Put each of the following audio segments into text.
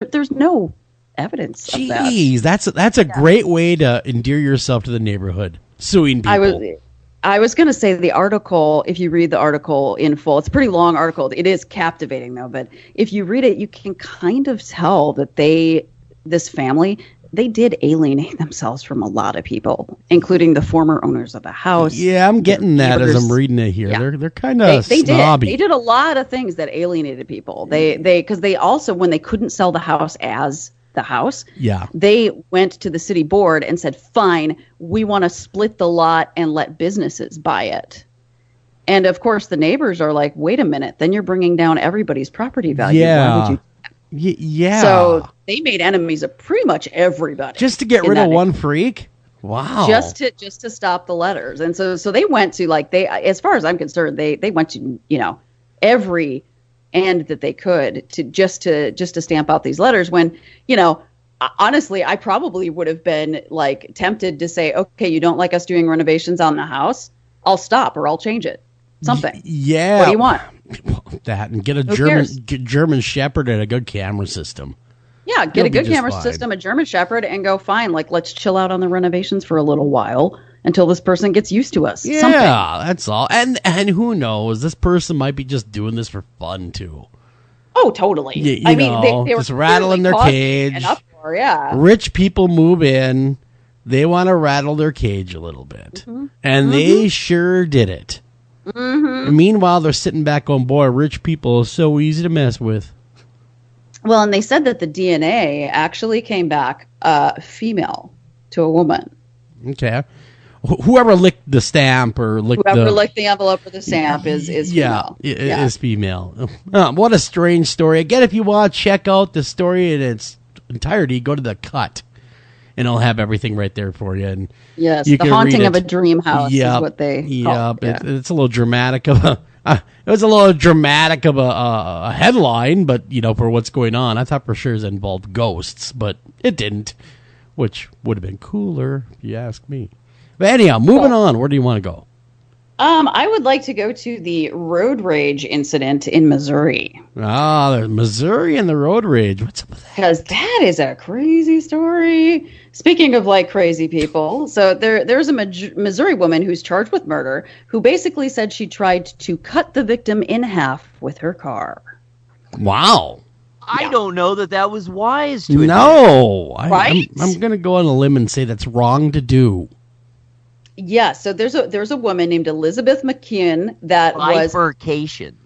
there's no evidence of that. Jeez, that's a great way to endear yourself to the neighborhood. Suing people. I was going to say the article, if you read the article in full, it's a pretty long article. It is captivating, though. But if you read it, you can kind of tell that this family, they did alienate themselves from a lot of people, including the former owners of the house. Yeah, I'm getting that as I'm reading it here. Yeah. They're kind of snobby. They did a lot of things that alienated people. Because they also, when they couldn't sell the house as the house, they went to the city board and said, fine, we want to split the lot and let businesses buy it. And of course the neighbors are like, wait a minute, then you're bringing down everybody's property value. Why would you? Yeah. So they made enemies of pretty much everybody just to get rid of one freak. Wow. Just to stop the letters. And so they went to, like, as far as I'm concerned, they went to, every end that they could to just to stamp out these letters, when, honestly, I probably would have been like tempted to say, okay, you don't like us doing renovations on the house, I'll stop or I'll change it. Something. Yeah. What do you want? That, and get a German Shepherd and a good camera system. Yeah, get a good camera system, a German Shepherd, and go, fine, like, let's chill out on the renovations for a little while until this person gets used to us. Yeah, something. That's all. And who knows? This person might be just doing this for fun, too. Oh, totally. I mean, they were just rattling their cage. Rich people move in. They want to rattle their cage a little bit. Mm-hmm. And they sure did it. Mm-hmm. Meanwhile, they're sitting back going, boy, rich people are so easy to mess with. Well, and they said that the DNA actually came back female to a woman. Okay. Whoever licked the stamp or licked the envelope or the stamp is female. Is female. What a strange story. Again, if you want to check out the story in its entirety, go to The Cut, and it'll have everything right there for you. And yes, The Haunting of a Dream House is what they call it. It's a little dramatic of a... it was a little dramatic of a headline, but, for what's going on. I thought for sure it involved ghosts, but it didn't, which would have been cooler, if you ask me. But anyhow, moving on. Where do you want to go? I would like to go to the road rage incident in Missouri. There's Missouri and the road rage. What's up with that? Because that is a crazy story. Speaking of, like, crazy people, so there's a Missouri woman who's charged with murder who basically said she tried to cut the victim in half with her car. Wow. I don't know that was wise to admit. No. Right? I'm going to go on a limb and say that's wrong to do. Yeah, so there's a woman named Elizabeth McKeon that bifurcation.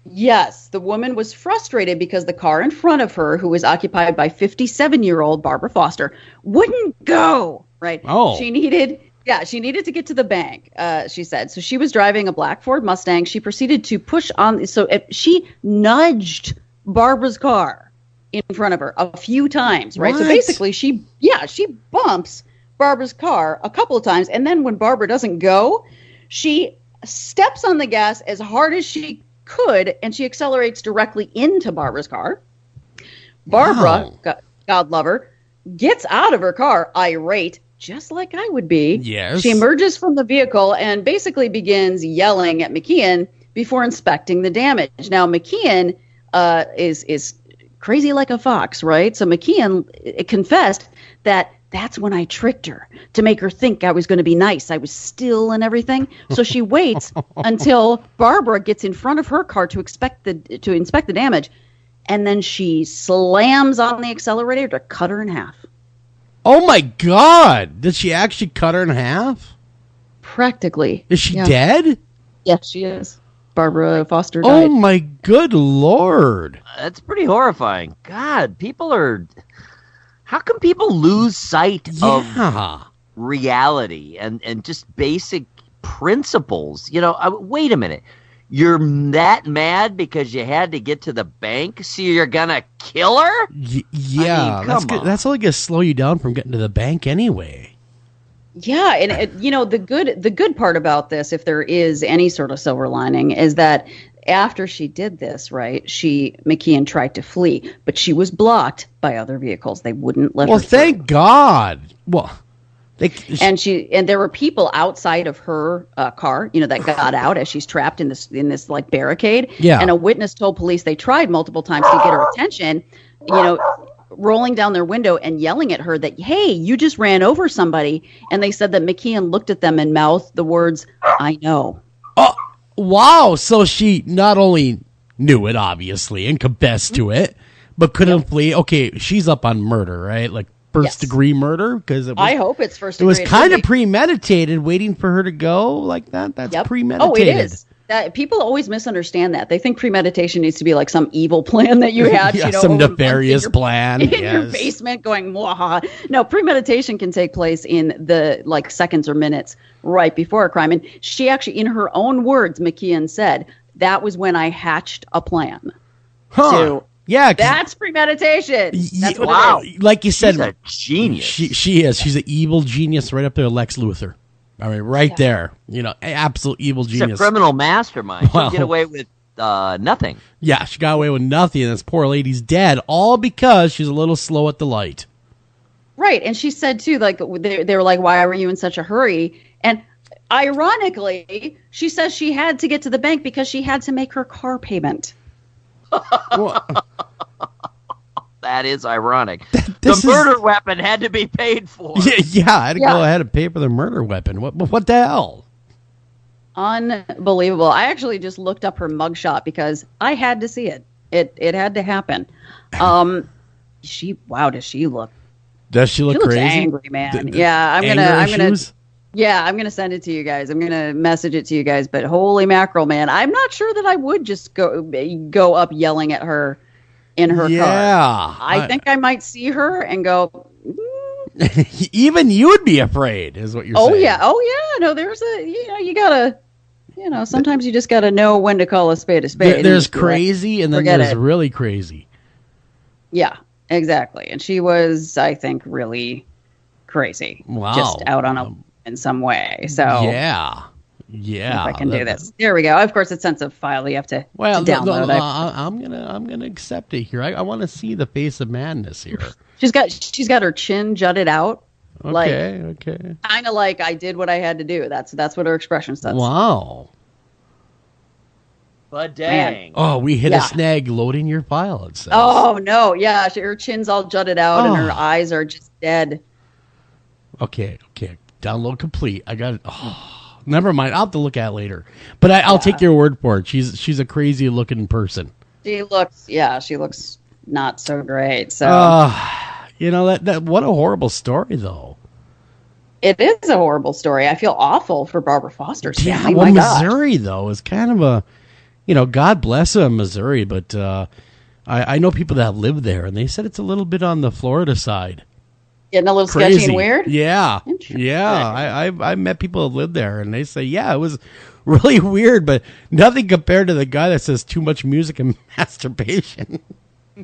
Yes, the woman was frustrated because the car in front of her, who was occupied by 57-year-old Barbara Foster, wouldn't go. Right? Oh, she needed to get to the bank. She said so. She was driving a black Ford Mustang. She proceeded to push on. So she nudged Barbara's car in front of her a few times. Right? What? So basically, she bumps Barbara's car a couple of times, and then when Barbara doesn't go, she steps on the gas as hard as she could, and she accelerates directly into Barbara's car. Barbara, God love her, gets out of her car, irate, just like I would be. Yes. She emerges from the vehicle and basically begins yelling at McKeon before inspecting the damage. Now, McKeon is crazy like a fox, right? So McKeon confessed that's when I tricked her to make her think I was going to be nice. I was still and everything. So she waits until Barbara gets in front of her car to inspect the damage, and then she slams on the accelerator to cut her in half. Oh my God! Did she actually cut her in half? Practically. Is she dead? Yes, she is. Barbara Foster died. Oh my good Lord! That's pretty horrifying. God, how can people lose sight of reality and just basic principles? Wait a minute. You're that mad because you had to get to the bank, so you're going to kill her? Yeah, I mean, that's only going to slow you down from getting to the bank anyway. Yeah, and the good part about this, if there is any sort of silver lining, is that after she did this, right, McKeon tried to flee, but she was blocked by other vehicles. They wouldn't let her through. Well, thank God. Well, and there were people outside of her car, that got out as she's trapped in this like barricade. Yeah. And a witness told police they tried multiple times to get her attention, rolling down their window and yelling at her that, hey, you just ran over somebody. And they said that McKeon looked at them and mouthed the words, I know. Oh, wow. So she not only knew it, obviously, and confessed to it, but couldn't flee. Okay, she's up on murder, right? Like first-degree murder? Because I hope it's first-degree. It was kind of premeditated, waiting for her to go like that. That's premeditated. Oh, it is. People always misunderstand that. They think premeditation needs to be like some evil plan that you had, some nefarious plan in your basement going, mwaha. No, premeditation can take place in the seconds or minutes right before a crime. And she actually, in her own words, McKeon said, that was when I hatched a plan. Huh. So, yeah, that's premeditation. That's what it is. Like you said, she's a genius. She is. She's an evil genius right up there, Lex Luthor. I mean, there. Absolute evil genius. She's a criminal mastermind. She'll get away with nothing. Yeah, she got away with nothing, and this poor lady's dead, all because she's a little slow at the light. Right, and she said, too, they were like, why were you in such a hurry? And ironically, she says she had to get to the bank because she had to make her car payment. That is ironic. The murder weapon had to be paid for. Yeah, I had to go ahead and pay for the murder weapon. What the hell? Unbelievable. I actually just looked up her mugshot because I had to see it. It had to happen. Does she look? Does she look crazy? Angry, man. I'm gonna send it to you guys. I'm gonna message it to you guys. But holy mackerel, man! I'm not sure that I would just go up yelling at her in her car. I think I might see her and go. Even you would be afraid, is what you're saying. Oh yeah. No, there's you gotta. Sometimes you just gotta know when to call a spade a spade. There's crazy, and then there's really crazy. Yeah, exactly. And she was, I think, really crazy. Wow. Just out on a in some way. So yeah. If I can do this. There we go. Of course, it's sensitive file. You have to download. I'm gonna accept it here. I want to see the face of madness here. She's got her chin jutted out. Okay. Kind of like I did what I had to do. That's what her expression says. Wow. But dang. Man. Oh, we hit a snag loading your file, it says. Oh no, yeah. Her chin's all jutted out and her eyes are just dead. Okay. Download complete. I got it. Oh, never mind. I'll have to look at it later. But I'll take your word for it. She's a crazy looking person. She looks not so great. So that what a horrible story though. It is a horrible story. I feel awful for Barbara Foster's family. Well, Missouri though is kind of a, God bless them, Missouri, but I know people that live there, and they said it's a little bit on the Florida side. Getting a little sketchy and weird? Yeah. I met people that lived there, and they say, it was really weird, but nothing compared to the guy that says too much music and masturbation.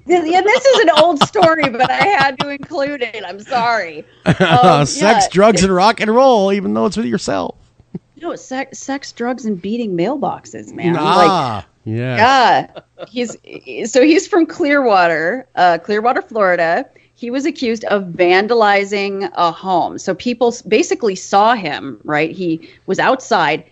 Yeah, this is an old story, but I had to include it. I'm sorry. Sex, drugs, and rock and roll, even though it's with yourself. Sex, drugs, and beating mailboxes, man. He's from Clearwater, Florida. He was accused of vandalizing a home. So people basically saw him, right? He was outside,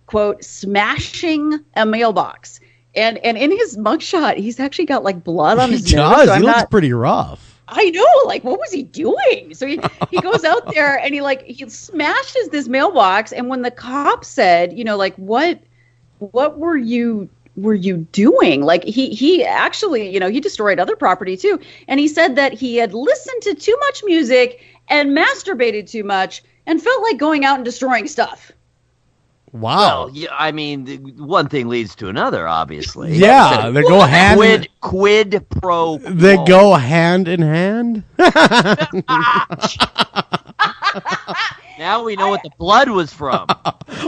quote, smashing a mailbox. And in his mugshot, he's actually got blood on his nose. So he looks pretty rough. I know. What was he doing? So he goes out there and he smashes this mailbox. And when the cop said, what were you doing? He actually, he destroyed other property too. And he said that he had listened to too much music and masturbated too much and felt like going out and destroying stuff. Wow. Well, I mean, one thing leads to another, obviously. Yeah, they go hand quid pro quo. They go hand in hand. Now we know what the blood was from.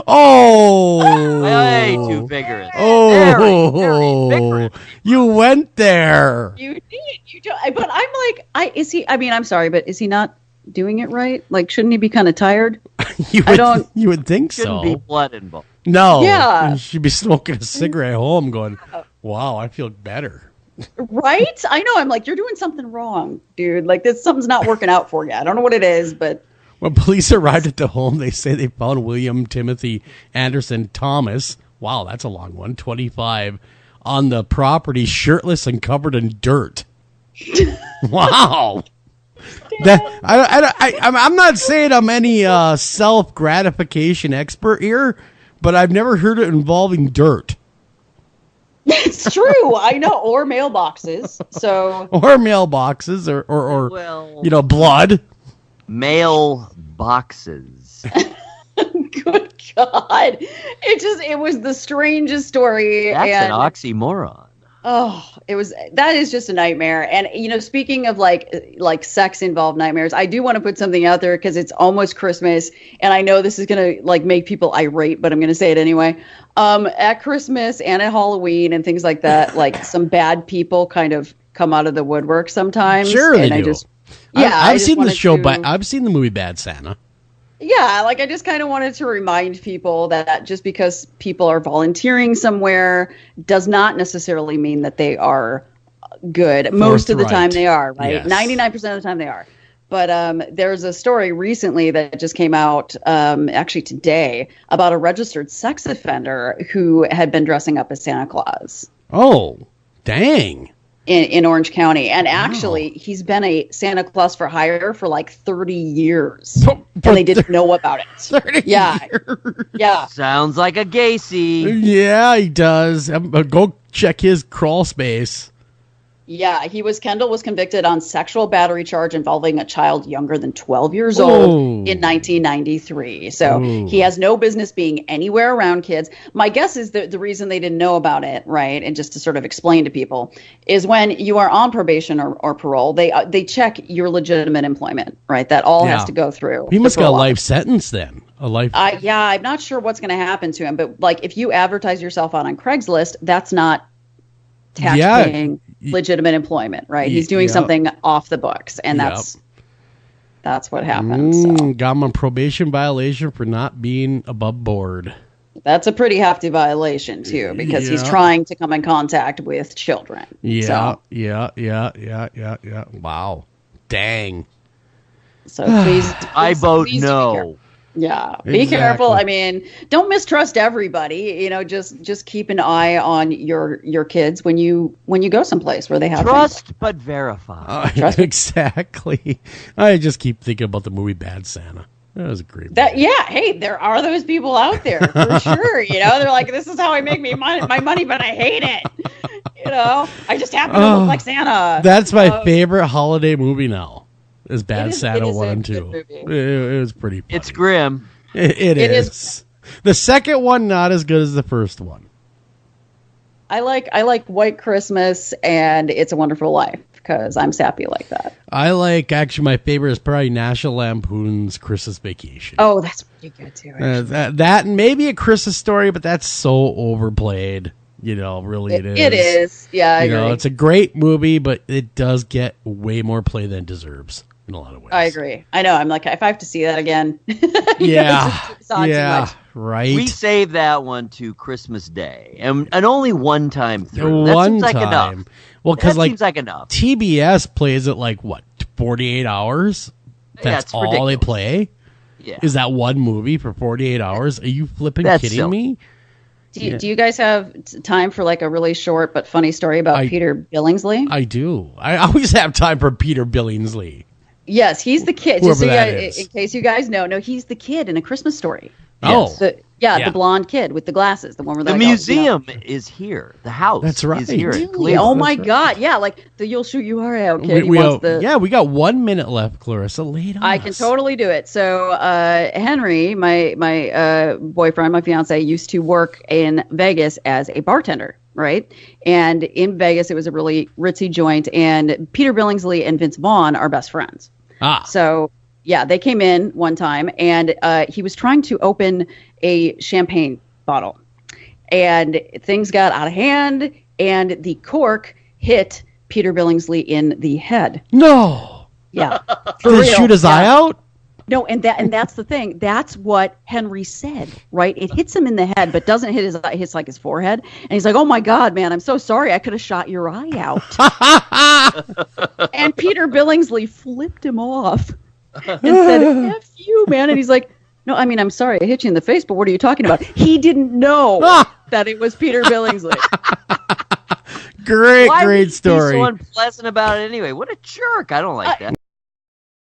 Oh, way too vigorous. Oh, very vigorous. You went there. You did. But I'm like, is he? I mean, I'm sorry, but is he not doing it right? Shouldn't he be kind of tired? You would think so. Shouldn't be blood involved. No. Yeah. You should be smoking a cigarette at home, going, "Wow, I feel better." Right? I know. I'm like, you're doing something wrong, dude. Something's not working out for you. I don't know what it is, but. When police arrived at the home, they say they found William Timothy Anderson Thomas. Wow, that's a long one. 25 on the property, shirtless and covered in dirt. Wow. I'm not saying I'm any self-gratification expert here, but I've never heard it involving dirt. It's true. I know. Or mailboxes. Or mailboxes or blood. Mailboxes. Good God. It was the strangest story. That's an oxymoron. Oh, that is just a nightmare. And, speaking of like sex involved nightmares, I do want to put something out there because it's almost Christmas. And I know this is going to make people irate, but I'm going to say it anyway. At Christmas and at Halloween and things like that, some bad people kind of come out of the woodwork sometimes. Sure, and they do. I've seen the show, but I've seen the movie Bad Santa. Yeah, I just kind of wanted to remind people that just because people are volunteering somewhere does not necessarily mean that they are good. Most of the time they are, right? Yes. 99% of the time they are. But there's a story recently that just came out, actually today, about a registered sex offender who had been dressing up as Santa Claus. Oh, dang. In Orange County. And actually, he's been a Santa Claus for hire for 30 years. And they didn't know about it. 30 years. Yeah. Sounds like a Gacy. Yeah, he does. Go check his crawl space. Yeah, Kendall was convicted on sexual battery charge involving a child younger than 12 years old in 1993. So he has no business being anywhere around kids. My guess is that the reason they didn't know about it, right, and just to sort of explain to people, is when you are on probation or parole, they check your legitimate employment, right? That all has to go through. He must get a life sentence then. I'm not sure what's going to happen to him, but if you advertise yourself out on Craigslist, that's not tax-paying legitimate employment, right? He's doing something off the books, and that's what happens. Got him on probation violation for not being above board. That's a pretty hefty violation too, because he's trying to come in contact with children. Yeah. Wow, dang. So please I vote no. Yeah, be careful. I mean, don't mistrust everybody. Just keep an eye on your kids when you go someplace where they have trust but verify. Exactly. I just keep thinking about the movie Bad Santa. That was a great movie. Hey, there are those people out there for sure. They're like, this is how I make my money, but I hate it. I just happen to look like Santa. That's my favorite holiday movie now. Is Bad Santa 1 and 2. It was pretty funny. It's grim. It is. The second one not as good as the first one. I like White Christmas and It's a Wonderful Life because I'm sappy like that. Actually my favorite is probably National Lampoon's Christmas Vacation. Oh, that's pretty good too. That and maybe A Christmas Story, but that's so overplayed. Really it is. It is. Yeah, I agree. It's a great movie, but it does get way more play than it deserves. In a lot of ways. I agree. I know. I'm like, if I have to see that again. Right. We saved that one to Christmas Day, and only one time through. That seems like enough. Well, because seems like enough. TBS plays it 48 hours. That's all ridiculous. They play. Yeah. Is that one movie for 48 hours? Are you flipping kidding me? Do you guys have time for a really short but funny story about Peter Billingsley? I do. I always have time for Peter Billingsley. Yes, he's the kid. Just in case you guys know, he's the kid in A Christmas Story. Oh, the blonde kid with the glasses, the one where the museum is here. The house, that's right. Is here. Really? Oh my God! Yeah, the "You'll shoot you heart out" kid. We got 1 minute left, Clarissa. Late on I can totally do it. So, Henry, my boyfriend, my fiance, used to work in Vegas as a bartender. Right. And in Vegas, it was a really ritzy joint. And Peter Billingsley and Vince Vaughn are best friends. So, they came in one time and he was trying to open a champagne bottle. And things got out of hand and the cork hit Peter Billingsley in the head. No. Yeah. Did he shoot his eye out? No, and that's the thing. That's what Henry said, right? It hits him in the head, but doesn't hit his eye. It hits his forehead, and he's like, "Oh my God, man, I'm so sorry. I could have shot your eye out." And Peter Billingsley flipped him off and said, "F you, man." And he's like, "No, I mean, I'm sorry, I hit you in the face, but what are you talking about?" He didn't know that it was Peter Billingsley. Great story. Why so unpleasant about it anyway? What a jerk! I don't like that.